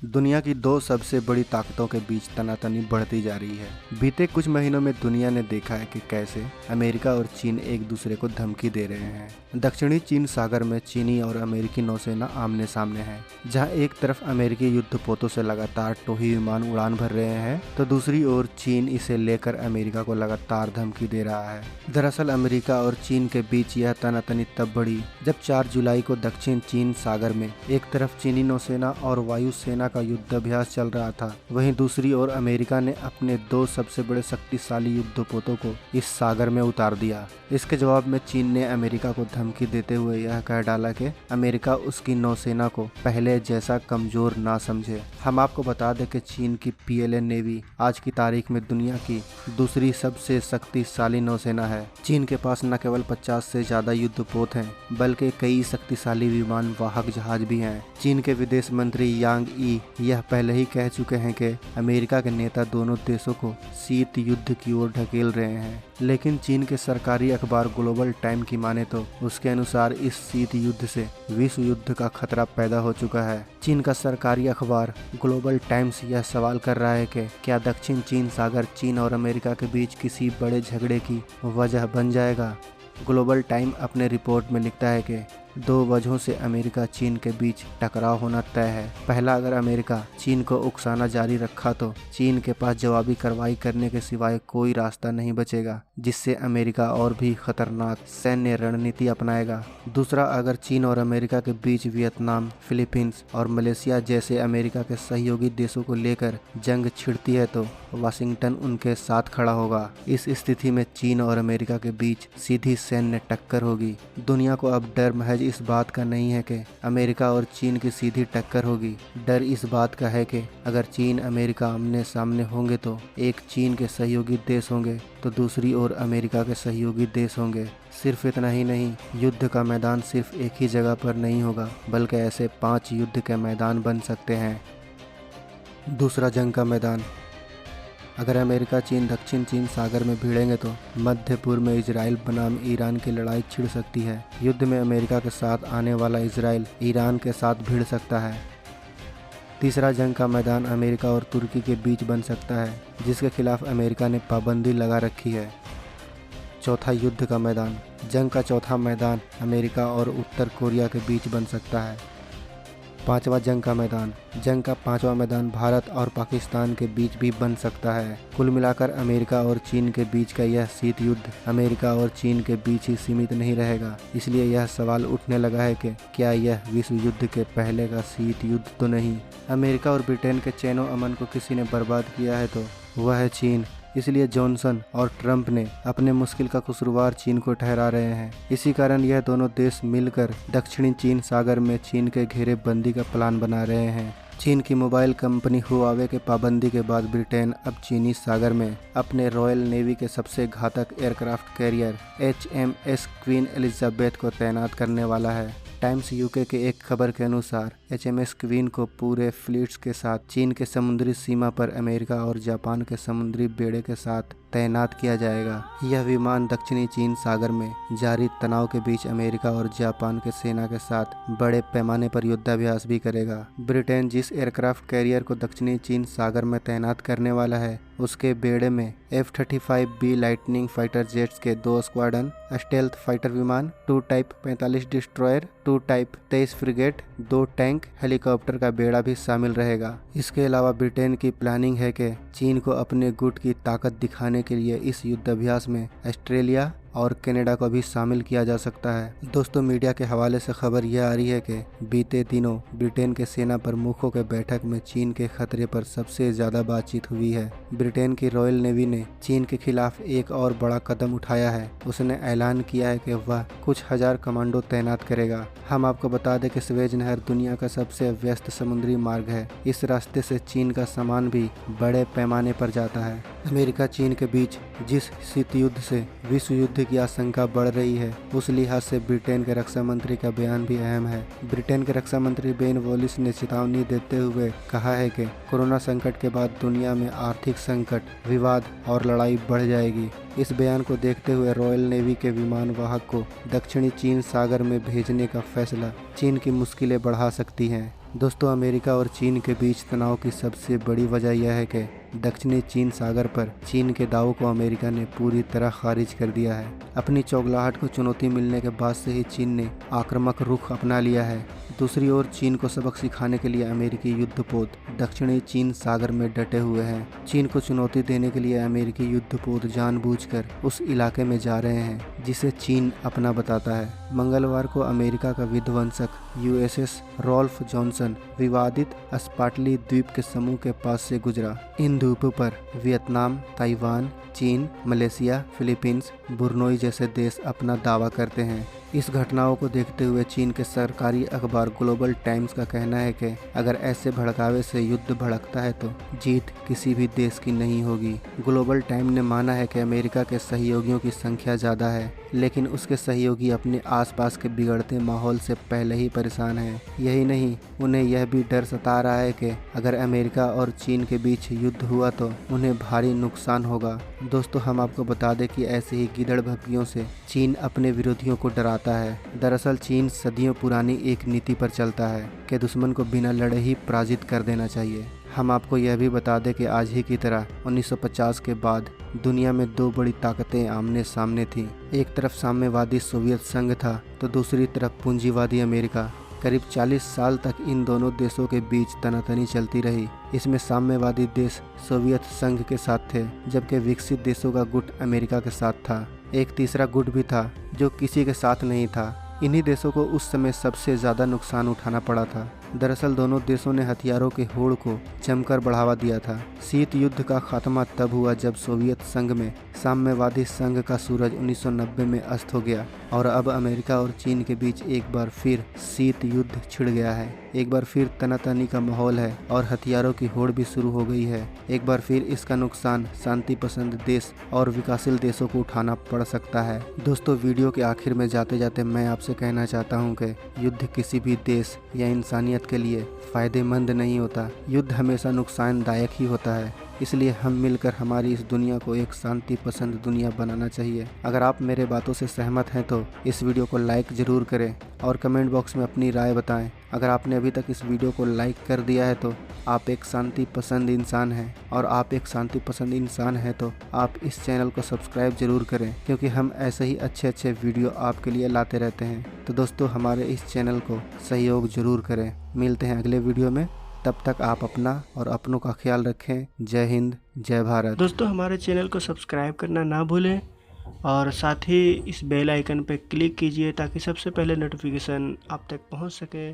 दुनिया की दो सबसे बड़ी ताकतों के बीच तनातनी बढ़ती जा रही है। बीते कुछ महीनों में दुनिया ने देखा है कि कैसे अमेरिका और चीन एक दूसरे को धमकी दे रहे हैं। दक्षिणी चीन सागर में चीनी और अमेरिकी नौसेना आमने सामने है, जहां एक तरफ अमेरिकी युद्धपोतों से लगातार टोही विमान उड़ान भर रहे हैं, तो दूसरी ओर चीन इसे लेकर अमेरिका को लगातार धमकी दे रहा है। दरअसल अमेरिका और चीन के बीच यह तनातनी तब बढ़ी जब 4 जुलाई को दक्षिण चीन सागर में एक तरफ चीनी नौसेना और वायुसेना का युद्धाभ्यास चल रहा था, वहीं दूसरी ओर अमेरिका ने अपने दो सबसे बड़े शक्तिशाली युद्धपोतों को इस सागर में उतार दिया। इसके जवाब में चीन ने अमेरिका को धमकी देते हुए यह कह डाला कि अमेरिका उसकी नौसेना को पहले जैसा कमजोर ना समझे। हम आपको बता दें कि चीन की PLA नेवी आज की तारीख में दुनिया की दूसरी सबसे शक्तिशाली नौसेना है। चीन के पास न केवल 50 से ज्यादा युद्धपोत हैं, बल्कि कई शक्तिशाली विमान वाहक जहाज भी हैं। चीन के विदेश मंत्री यांग ई यह पहले ही कह चुके हैं कि अमेरिका के नेता दोनों देशों को शीत युद्ध की ओर ढकेल रहे हैं। लेकिन चीन के सरकारी अखबार ग्लोबल टाइम की माने तो उसके अनुसार इस शीत युद्ध से विश्व युद्ध का खतरा पैदा हो चुका है। चीन का सरकारी अखबार ग्लोबल टाइम्स यह सवाल कर रहा है कि क्या दक्षिण चीन सागर चीन और अमेरिका के बीच किसी बड़े झगड़े की वजह बन जाएगा। ग्लोबल टाइम अपने रिपोर्ट में लिखता है कि दो वजहों से अमेरिका चीन के बीच टकराव होना तय है। पहला, अगर अमेरिका चीन को उकसाना जारी रखा तो चीन के पास जवाबी कार्रवाई करने के सिवाय कोई रास्ता नहीं बचेगा, जिससे अमेरिका और भी खतरनाक सैन्य रणनीति अपनाएगा। दूसरा, अगर चीन और अमेरिका के बीच वियतनाम, फिलीपींस और मलेशिया जैसे अमेरिका के सहयोगी देशों को लेकर जंग छिड़ती है तो वाशिंगटन उनके साथ खड़ा होगा। इस स्थिति में चीन और अमेरिका के बीच सीधी सैन्य टक्कर होगी। दुनिया को अब डर महज इस बात का नहीं है कि अमेरिका और चीन की सीधी टक्कर होगी। डर इस बात का है कि अगर चीन अमेरिका आमने सामने होंगे तो एक चीन के सहयोगी देश होंगे तो दूसरी ओर अमेरिका के सहयोगी देश होंगे। सिर्फ इतना ही नहीं, युद्ध का मैदान सिर्फ एक ही जगह पर नहीं होगा, बल्कि ऐसे 5 युद्ध के मैदान बन सकते हैं। दूसरा, जंग का मैदान। अगर अमेरिका चीन दक्षिण चीन सागर में भिड़ेंगे तो मध्य पूर्व में इजराइल बनाम ईरान की लड़ाई छिड़ सकती है। युद्ध में अमेरिका के साथ आने वाला इजराइल ईरान के साथ भिड़ सकता है। तीसरा, जंग का मैदान अमेरिका और तुर्की के बीच बन सकता है, जिसके खिलाफ अमेरिका ने पाबंदी लगा रखी है। चौथा, युद्ध का मैदान। जंग का चौथा मैदान अमेरिका और उत्तर कोरिया के बीच बन सकता है। पांचवा, जंग का मैदान। जंग का 5वां मैदान भारत और पाकिस्तान के बीच भी बन सकता है। कुल मिलाकर अमेरिका और चीन के बीच का यह शीत युद्ध अमेरिका और चीन के बीच ही सीमित नहीं रहेगा। इसलिए यह सवाल उठने लगा है कि क्या यह विश्व युद्ध के पहले का शीत युद्ध तो नहीं। अमेरिका और ब्रिटेन के चैनो अमन को किसी ने बर्बाद किया है तो वह है चीन। इसलिए जॉनसन और ट्रंप ने अपने मुश्किल का कसूरवार चीन को ठहरा रहे हैं। इसी कारण यह दोनों देश मिलकर दक्षिणी चीन सागर में चीन के घेरेबंदी का प्लान बना रहे हैं। चीन की मोबाइल कंपनी हुआवे के पाबंदी के बाद ब्रिटेन अब चीनी सागर में अपने रॉयल नेवी के सबसे घातक aircraft carrier HMS queen Elizabeth को तैनात करने वाला है। टाइम्स UK के एक खबर के अनुसार HMS क्वीन को पूरे फ्लीट्स के साथ चीन के समुद्री सीमा पर अमेरिका और जापान के समुद्री बेड़े के साथ तैनात किया जाएगा। यह विमान दक्षिणी चीन सागर में जारी तनाव के बीच अमेरिका और जापान के सेना के साथ बड़े पैमाने पर युद्धाभ्यास भी करेगा। ब्रिटेन जिस एयरक्राफ्ट कैरियर को दक्षिणी चीन सागर में तैनात करने वाला है, उसके बेड़े में F-35B लाइटनिंग फाइटर जेट्स के 2 स्क्वाड्रन, स्टेल्थ फाइटर विमान, 2 type 45 destroyer, 2 type 23 frigate, 2 tank, helicopter का बेड़ा भी शामिल रहेगा। इसके अलावा ब्रिटेन की प्लानिंग है कि चीन को अपने गुट की ताकत दिखाने के लिए इस युद्धाभ्यास में ऑस्ट्रेलिया और कनाडा को भी शामिल किया जा सकता है। दोस्तों, मीडिया के हवाले से खबर यह आ रही है कि बीते दिनों ब्रिटेन के सेना प्रमुखों के बैठक में चीन के खतरे पर सबसे ज्यादा बातचीत हुई है। ब्रिटेन की रॉयल नेवी ने चीन के खिलाफ एक और बड़ा कदम उठाया है। उसने ऐलान किया है कि वह कुछ 1000 कमांडो तैनात करेगा। हम आपको बता दें कि स्वेज नहर दुनिया का सबसे व्यस्त समुद्री मार्ग है। इस रास्ते से चीन का सामान भी बड़े पैमाने पर जाता है। अमेरिका चीन के बीच जिस शीत युद्ध से विश्व युद्ध की आशंका बढ़ रही है, उस लिहाज से ब्रिटेन के रक्षा मंत्री का बयान भी अहम है। ब्रिटेन के रक्षा मंत्री बेन वॉलिस ने चेतावनी देते हुए कहा है कि कोरोना संकट के बाद दुनिया में आर्थिक संकट, विवाद और लड़ाई बढ़ जाएगी। इस बयान को देखते हुए रॉयल नेवी के विमान वाहक को दक्षिणी चीन सागर में भेजने का फैसला चीन की मुश्किलें बढ़ा सकती हैं। दोस्तों, अमेरिका और चीन के बीच तनाव की सबसे बड़ी वजह यह है कि दक्षिणी चीन सागर पर चीन के दावों को अमेरिका ने पूरी तरह खारिज कर दिया है। अपनी चौगलाहट को चुनौती मिलने के बाद से ही चीन ने आक्रामक रुख अपना लिया है। दूसरी ओर चीन को सबक सिखाने के लिए अमेरिकी युद्धपोत दक्षिणी चीन सागर में डटे हुए हैं। चीन को चुनौती देने के लिए अमेरिकी युद्धपोत जानबूझकर उस इलाके में जा रहे हैं जिसे चीन अपना बताता है। मंगलवार को अमेरिका का विध्वंसक यूएसएस रॉल्फ जॉनसन विवादित स्पार्टली द्वीप के समूह के पास से गुजरा। इन द्वीपों पर वियतनाम, ताइवान, चीन, मलेशिया, फिलीपींस, बुर्नोई जैसे देश अपना दावा करते हैं। इस घटनाओं को देखते हुए चीन के सरकारी अखबार ग्लोबल टाइम्स का कहना है कि अगर ऐसे भड़कावे से युद्ध भड़कता है तो जीत किसी भी देश की नहीं होगी। ग्लोबल टाइम ने माना है कि अमेरिका के सहयोगियों की संख्या ज़्यादा है, लेकिन उसके सहयोगी अपने आसपास के बिगड़ते माहौल से पहले ही परेशान हैं। यही नहीं, उन्हें यह भी डर सता रहा है कि अगर अमेरिका और चीन के बीच युद्ध हुआ तो उन्हें भारी नुकसान होगा। दोस्तों, हम आपको बता दें कि ऐसे ही गिदड़ भभकियों से चीन अपने विरोधियों को डराता है। दरअसल चीन सदियों पुरानी एक नीति पर चलता है कि दुश्मन को बिना लड़े ही पराजित कर देना चाहिए। हम आपको यह भी बता दें कि आज ही की तरह 1950 के बाद दुनिया में दो बड़ी ताकतें आमने सामने थीं। एक तरफ साम्यवादी सोवियत संघ था तो दूसरी तरफ पूंजीवादी अमेरिका। करीब 40 साल तक इन दोनों देशों के बीच तनातनी चलती रही। इसमें साम्यवादी देश सोवियत संघ के साथ थे, जबकि विकसित देशों का गुट अमेरिका के साथ था। एक तीसरा गुट भी था जो किसी के साथ नहीं था। इन्हीं देशों को उस समय सबसे ज़्यादा नुकसान उठाना पड़ा था। दरअसल दोनों देशों ने हथियारों के होड़ को जमकर बढ़ावा दिया था। शीत युद्ध का खात्मा तब हुआ जब सोवियत संघ में साम्यवादी संघ का सूरज 1990 में अस्त हो गया और अब अमेरिका और चीन के बीच एक बार फिर शीत युद्ध छिड़ गया है। एक बार फिर तनातनी का माहौल है और हथियारों की होड़ भी शुरू हो गई है। एक बार फिर इसका नुकसान शांति पसंद देश और विकासशील देशों को उठाना पड़ सकता है। दोस्तों, वीडियो के आखिर में जाते जाते मैं आपसे कहना चाहता हूँ कि युद्ध किसी भी देश या इंसानियत के लिए फायदेमंद नहीं होता। युद्ध हमेशा नुकसानदायक ही होता है। इसलिए हम मिलकर हमारी इस दुनिया को एक शांति पसंद दुनिया बनाना चाहिए। अगर आप मेरे बातों से सहमत हैं तो इस वीडियो को लाइक ज़रूर करें और कमेंट बॉक्स में अपनी राय बताएं। अगर आपने अभी तक इस वीडियो को लाइक कर दिया है तो आप एक शांति पसंद इंसान हैं, और आप एक शांति पसंद इंसान हैं तो आप इस चैनल को सब्सक्राइब ज़रूर करें, क्योंकि हम ऐसे ही अच्छे वीडियो आपके लिए लाते रहते हैं। तो दोस्तों, हमारे इस चैनल को सहयोग ज़रूर करें। मिलते हैं अगले वीडियो में, तब तक आप अपना और अपनों का ख्याल रखें। जय हिंद, जय भारत। दोस्तों, हमारे चैनल को सब्सक्राइब करना ना भूलें और साथ ही इस बेल आइकन पर क्लिक कीजिए ताकि सबसे पहले नोटिफिकेशन आप तक पहुंच सके।